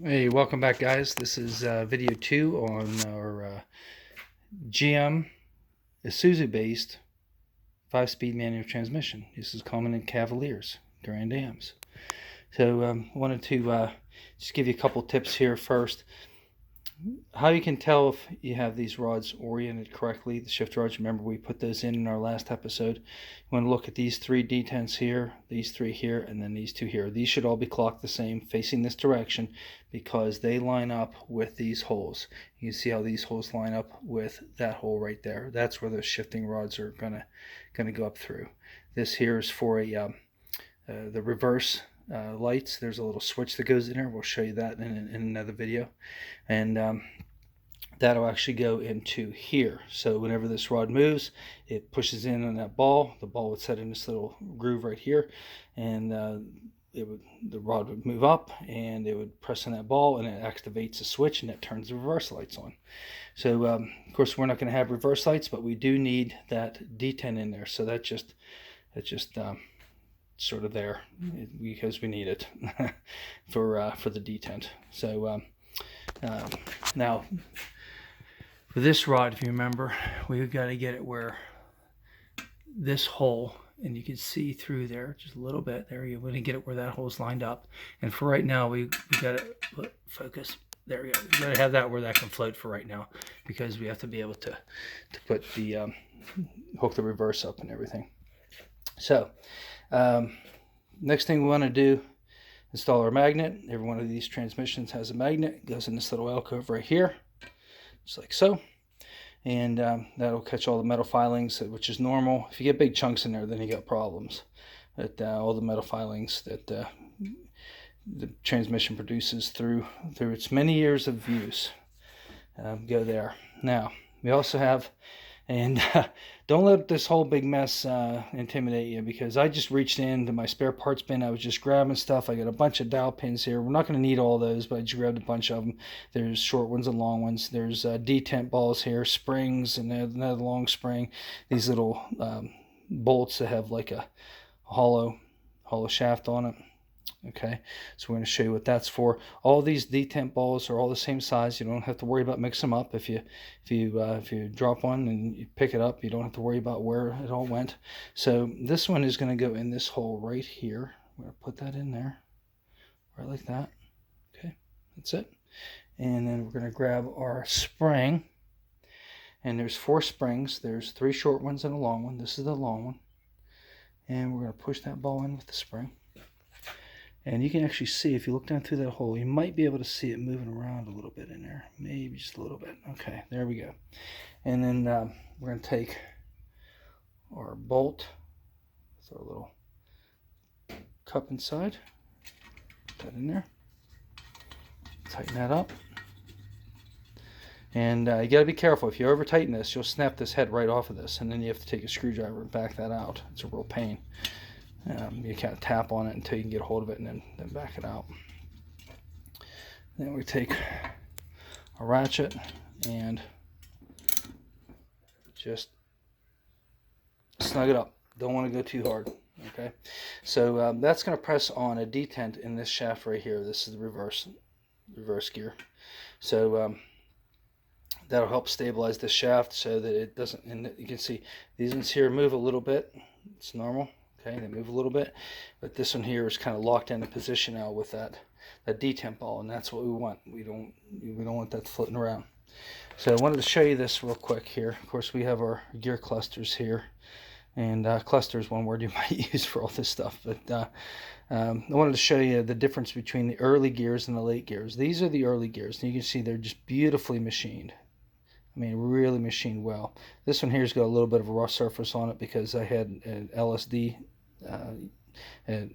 Hey, welcome back, guys. This is video 2 on our GM Isuzu based 5-speed manual transmission. This is common in Cavaliers, Grand Ams. So I wanted to just give you a couple tips here first. How you can tell if you have these rods oriented correctly, the shift rods. Remember, we put those in our last episode. You want to look at these 3 detents here, these 3 here, and then these 2 here. These should all be clocked the same, facing this direction, because they line up with these holes. You can see how these holes line up with that hole right there. That's where those shifting rods are gonna go up through. This here is for the reverse lights. There's a little switch that goes in there. We'll show you that in another video, and that'll actually go into here. So whenever this rod moves, it pushes in on that ball. The ball would set in this little groove right here, and the rod would move up, and it would press on that ball, and it activates a switch, and it turns the reverse lights on. So of course, we're not going to have reverse lights, but we do need that detent in there. So that's just sort of there because we need it for the detent. So now for this rod, if you remember, we've got to get it where this hole, and you can see through there just a little bit. There you want to get it where that hole's lined up. And for right now, we got to focus. There we go. We got to have that where that can float for right now, because we have to be able to put the hook the reverse up and everything. So next thing we want to do, install our magnet. Every one of these transmissions has a magnet. It goes in this little alcove right here, just like so. And that'll catch all the metal filings, which is normal. If you get big chunks in there, then you got problems. But all the metal filings that the transmission produces through its many years of use go there. Now, we also have, and don't let this whole big mess intimidate you, because I just reached into my spare parts bin. I was just grabbing stuff. I got a bunch of dowel pins here. We're not going to need all those, but I just grabbed a bunch of them. There's short ones and long ones. There's detent balls here, springs, and another long spring. These little bolts that have like a hollow shaft on it. Okay, so we're going to show you what that's for. All these detent balls are all the same size. You don't have to worry about mixing them up. If you drop one and you pick it up, you don't have to worry about where it all went. So this one is going to go in this hole right here. I'm going to put that in there, right like that. Okay, that's it. And then we're going to grab our spring. And there's 4 springs. There's 3 short ones and a long one. This is the long one. And we're going to push that ball in with the spring. And you can actually see, if you look down through that hole, you might be able to see it moving around a little bit in there. Maybe just a little bit. Okay, there we go. And then we're going to take our bolt with our little cup inside. Put that in there. Tighten that up. And you got to be careful. If you over tighten this, you'll snap this head right off of this. And then you have to take a screwdriver and back that out. It's a real pain. You kind of tap on it until you can get a hold of it, and then back it out. Then we take a ratchet and just snug it up. Don't want to go too hard. Okay, so that's going to press on a detent in this shaft right here. This is the reverse gear. So that'll help stabilize the shaft so that it doesn't. And you can see these ones here move a little bit. It's normal. Okay, they move a little bit, but this one here is kind of locked into position now with that detent ball, and that's what we want. We don't want that floating around. So I wanted to show you this real quick here. Of course, we have our gear clusters here, and cluster is one word you might use for all this stuff. But I wanted to show you the difference between the early gears and the late gears. These are the early gears, and you can see they're just beautifully machined. I mean, really machined well. This one here's got a little bit of a rough surface on it because I had an LSD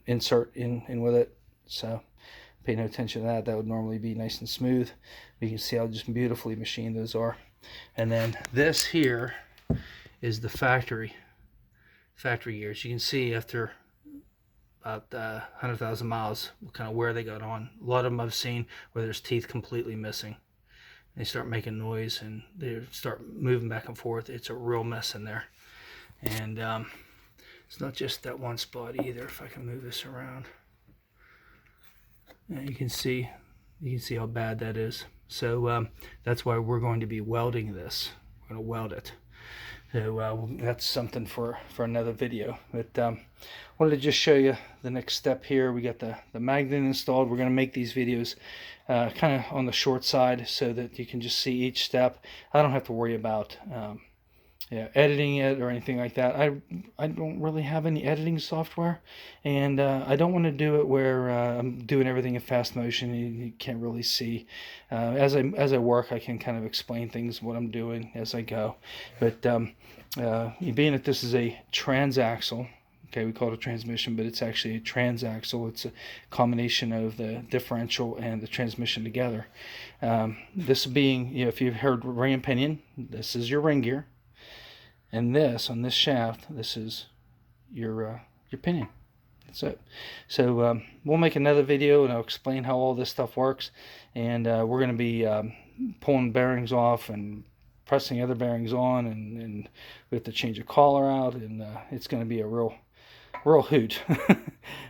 insert in with it. So pay no attention to that. That would normally be nice and smooth. You can see how just beautifully machined those are. And then this here is the factory gears. You can see after about 100,000 miles kind of where they got on. A lot of them I've seen where there's teeth completely missing. They start making noise and they start moving back and forth. It's a real mess in there. And it's not just that one spot either. If I can move this around, and you can see You can see how bad that is. So that's why we're going to be welding this. We're going to weld it. So that's something for another video. But wanted to just show you the next step here. We got the magnet installed. We're going to make these videos kind of on the short side so that you can just see each step. I don't have to worry about editing it or anything like that. I don't really have any editing software, and I don't want to do it where I'm doing everything in fast motion. You can't really see. As I work, I can kind of explain things, what I'm doing as I go. But being that this is a transaxle, okay, we call it a transmission, but it's actually a transaxle. It's a combination of the differential and the transmission together. This being, if you've heard ring and pinion, this is your ring gear. And this, on this shaft, this is your pinion. That's it. So we'll make another video and I'll explain how all this stuff works. And we're going to be pulling bearings off and pressing other bearings on, and we have to change a collar out, and it's going to be a real hoot.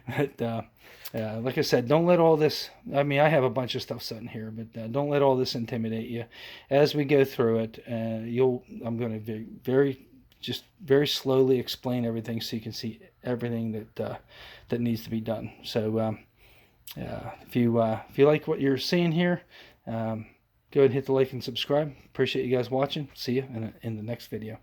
But like I said, don't let all this, I mean, I have a bunch of stuff sitting here, but don't let all this intimidate you. As we go through it, I'm going to very slowly explain everything so you can see everything that needs to be done. So if you like what you're seeing here, go ahead and hit the like and subscribe. Appreciate you guys watching. See you in the next video.